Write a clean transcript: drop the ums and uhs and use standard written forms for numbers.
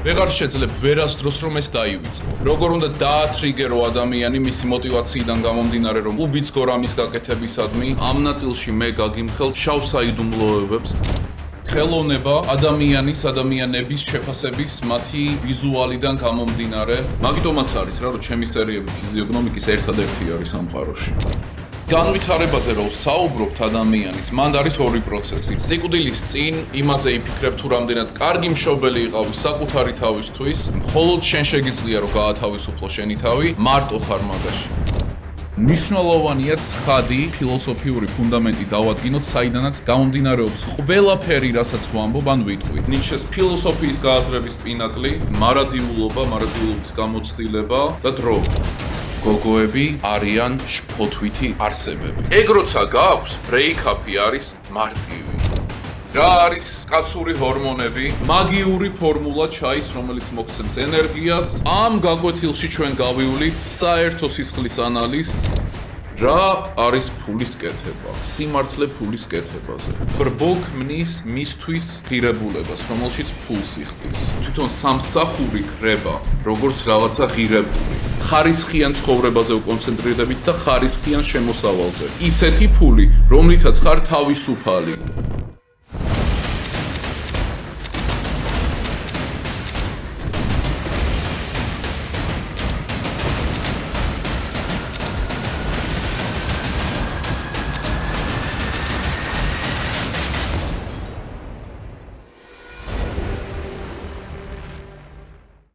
ვეღარ შეძლებ ვერასდროს რომ ეს დაივიწყო. Როგორ უნდა დაათრიგერო ადამიანი მისი мотиваციიდან გამომდინარე რომ უბიძგო რამის გაკეთებისადმი, ამ ნაწილში მე გაგიმხელ შავ საიდუმლოებებს. ხელოვნება ადამიანების შეფასების მათი ვიზუალიდან გამომდინარე. მაგიტომაც არის რა, რომ ჩემი სერიები ფიზიოგნომიკის ერთადერთი არის ამ მხაროში. განვითარებაზე რომ საუბრობთ ადამიანის, მანდ არის ორი პროცესი. სიკვდილის წინ იმაზე იფიქრებ თუ რამდენად კარგი მშობელი იყავი საკუთარი თავისთვის, მხოლოდ შენ შეგიძლია რომ გაათავისუფლო შენი თავი, მარტო ხარ მაგაში. მნიშვნელოვანია ცხადი ფილოსოფიური ფუნდამენტი დავადგინოთ, საიდანაც გამომდინარეობს ყველაფერი, რასაც ვამბობ ან ვიტყვი. ნიჩეს ფილოსოფიის გააზრების პინაკლი, მარადიულობის გამოცდილება და დრო. გოგოები არიან შფოთვითი არსებები. ეგ როცა გააქვს, ბრეიქაპი არის მარტივი. რა არის კაცური ჰორმონები? მაგიური ფორმულა ჩაის, რომელიც მოგცემს ენერგიას. ამ გაკვეთილში ჩვენ გავივლით საერთო სისხლის ანალიზს. რა არის ფულის კეთება? სიმართლე ფულის კეთებაზე. ბრბო ქმნის მისთვის ღირებულებას, რომელშიც ფულს იხდის. თვითონ სამსახური ქრება, როგორც რაღაცა ღირებული. ხარისხიან ცხოვრებაზე უკონცენტრირდებით და ხარისხიან შემოსავალზე. ისეთი ფული, რომლითაც ხარ თავისუფალი.